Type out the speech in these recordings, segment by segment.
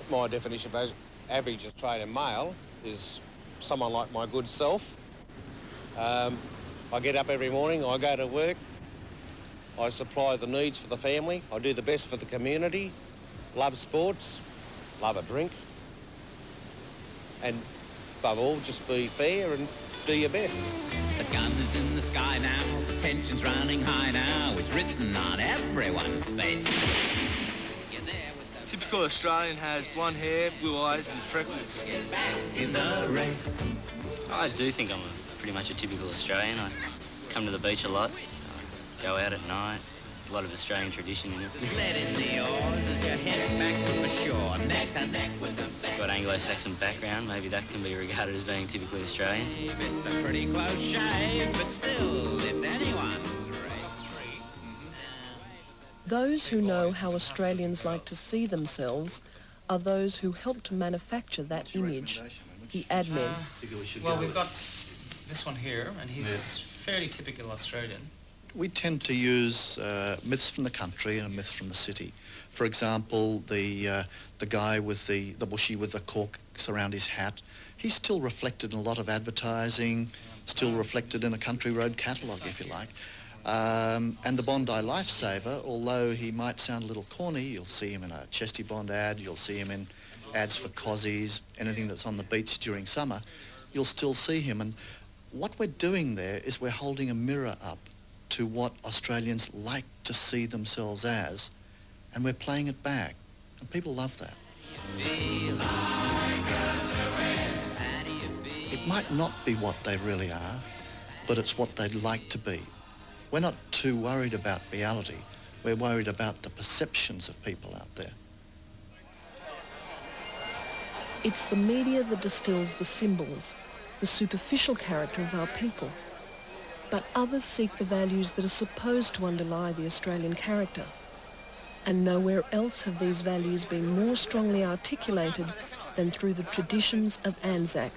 My definition of average Australian male is someone like my good self. I get up every morning, I go to work, I supply the needs for the family, I do the best for the community, love sports, love a drink, and above all, just be fair and do your best. The gun is in the sky now, the tension's running high now, it's written on everyone's face. You're there with the Typical Australian has blonde hair, blue eyes and freckles. get back in the race. I do think I'm pretty much a typical Australian. I come to the beach a lot, I go out at night, a lot of Australian tradition in it. Let in the oars as you head back for shore, neck to neck with the best. Got Anglo-Saxon background, maybe that can be regarded as being typically Australian. It's a pretty close shave, but still, it's anyone's race. Those who know how Australians like to see themselves are those who helped manufacture that image, the ad men. Well, we've got this one here, and he's fairly typical Australian. We tend to use myths from the country and myths from the city. For example, the guy with the bushie with the corks around his hat, he's still reflected in a lot of advertising, still reflected in a country road catalogue, if you like. And the Bondi Lifesaver, although he might sound a little corny, you'll see him in a Chesty Bond ad, you'll see him in ads for Cozies, anything that's on the beach during summer, you'll still see him. And what we're doing there is we're holding a mirror up to what Australians like to see themselves as, and we're playing it back. And people love that. It might not be what they really are, but it's what they'd like to be. We're not too worried about reality. We're worried about the perceptions of people out there. It's the media that distills the symbols, the superficial character of our people. But others seek the values that are supposed to underlie the Australian character. And nowhere else have these values been more strongly articulated than through the traditions of Anzac.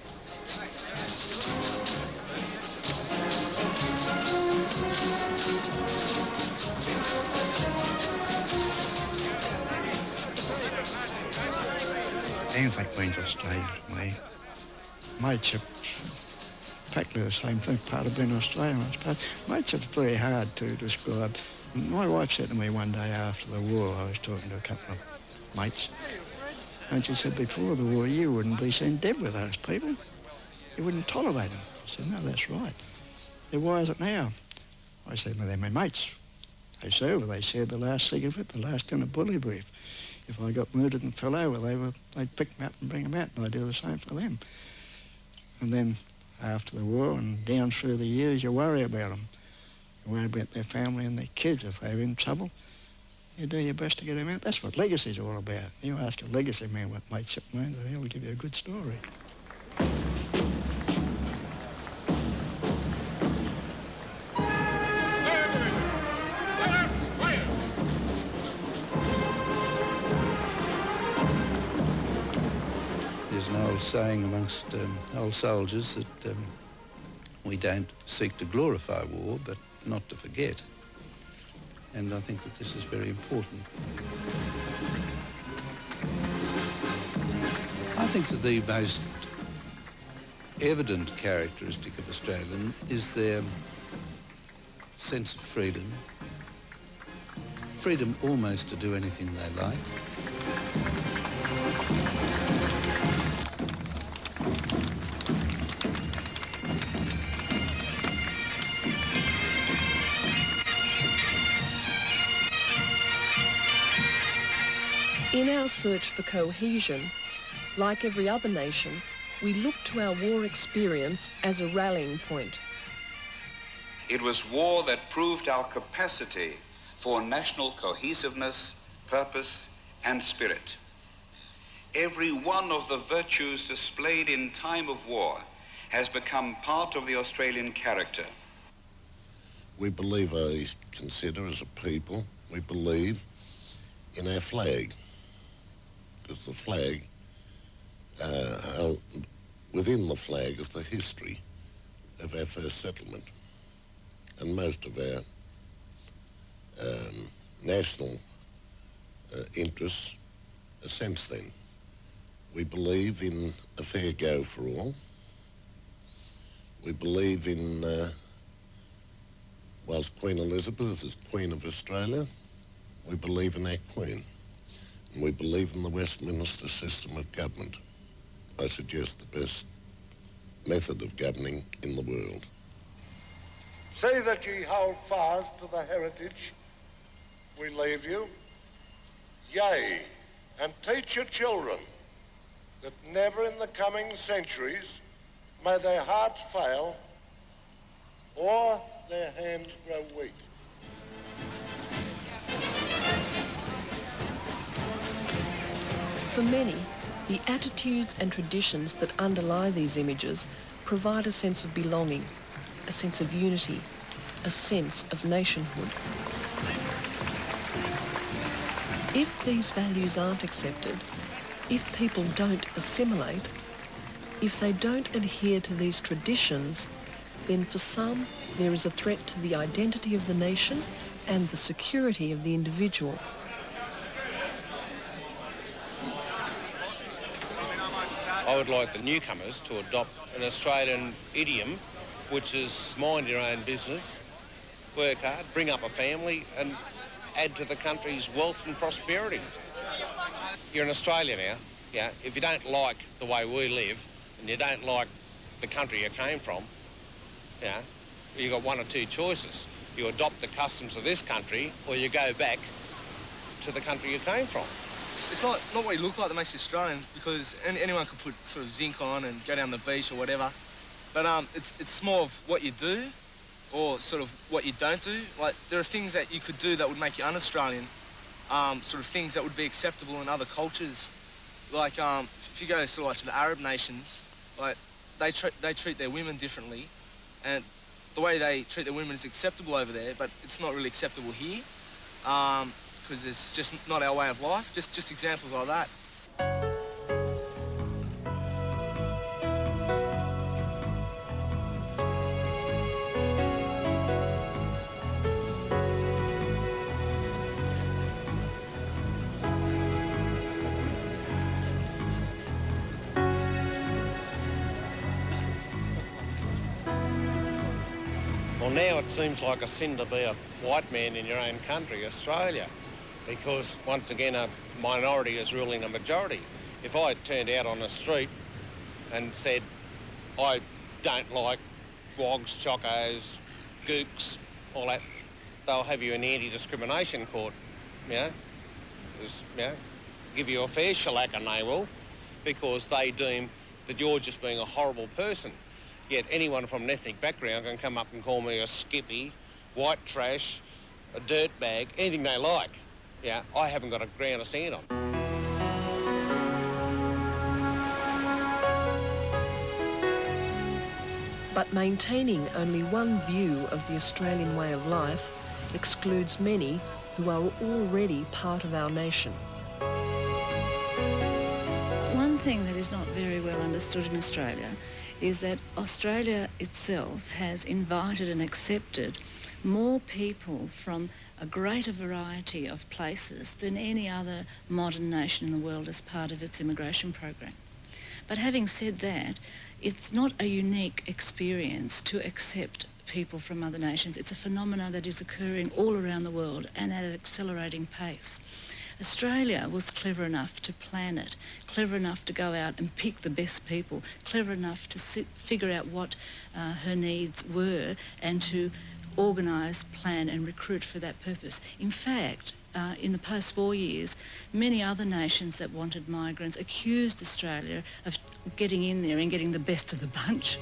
Anzac means Australia to me. Mateship, practically the same thing, part of being Australian, I suppose. Mateship's very hard to describe. My wife said to me one day after the war, I was talking to a couple of mates, and she said, before the war, you wouldn't be seen dead with those people. You wouldn't tolerate them. I said, no, that's right. Then why is it now? I said, well, they're my mates. They served, they shared the last cigarette, the last in a bully brief. If I got murdered and fell over, they'd pick them up and bring them out, and I'd do the same for them. And then after the war and down through the years, you worry about them. You worry about their family and their kids. If they're in trouble, you do your best to get them out. That's what legacy's all about. You ask a legacy man what mateship means, and he'll give you a good story. There's an old saying amongst old soldiers that we don't seek to glorify war, but not to forget. And I think that this is very important. I think that the most evident characteristic of Australian is their sense of freedom. Freedom almost to do anything they like. In our search for cohesion, like every other nation, we look to our war experience as a rallying point. It was war that proved our capacity for national cohesiveness, purpose, and spirit. Every one of the virtues displayed in time of war has become part of the Australian character. We believe, I consider as a people, we believe in our flag. Because the flag, within the flag is the history of our first settlement. And most of our national interests are since then. We believe in a fair go for all. We believe in, whilst Queen Elizabeth is Queen of Australia, we believe in our Queen. And we believe in the Westminster system of government. I suggest the best method of governing in the world. Say that ye hold fast to the heritage we leave you, yea, and teach your children that never in the coming centuries may their hearts fail or their hands grow weak. For many, the attitudes and traditions that underlie these images provide a sense of belonging, a sense of unity, a sense of nationhood. If these values aren't accepted, if people don't assimilate, if they don't adhere to these traditions, then for some there is a threat to the identity of the nation and the security of the individual. I would like the newcomers to adopt an Australian idiom, which is mind your own business, work hard, bring up a family and add to the country's wealth and prosperity. You're in Australia now, yeah. If you don't like the way we live and you don't like the country you came from, yeah, you've got one or two choices. You adopt the customs of this country or you go back to the country you came from. It's not what you look like that makes you Australian, because anyone could put sort of zinc on and go down the beach or whatever. But it's more of what you do or sort of what you don't do. Like, there are things that you could do that would make you un-Australian, sort of things that would be acceptable in other cultures. Like, if you go sort of like to the Arab nations, like, they treat their women differently, and the way they treat their women is acceptable over there, but it's not really acceptable here. Because it's just not our way of life, just examples like that. Well, now it seems like a sin to be a white man in your own country, Australia, because once again a minority is ruling a majority. If I turned out on the street and said, I don't like wogs, chocos, gooks, all that, they'll have you in the anti-discrimination court, give you a fair shellac and they will, because they deem that you're just being a horrible person. Yet anyone from an ethnic background can come up and call me a skippy, white trash, a dirtbag, anything they like. Yeah, I haven't got a ground to stand on. But maintaining only one view of the Australian way of life excludes many who are already part of our nation. One thing that is not very well understood in Australia is that Australia itself has invited and accepted more people from a greater variety of places than any other modern nation in the world as part of its immigration program. But having said that, it's not a unique experience to accept people from other nations. It's a phenomenon that is occurring all around the world and at an accelerating pace. Australia was clever enough to plan it, clever enough to go out and pick the best people, clever enough to figure out what her needs were and to organise, plan and recruit for that purpose. In fact, in the post-war years, many other nations that wanted migrants accused Australia of getting in there and getting the best of the bunch.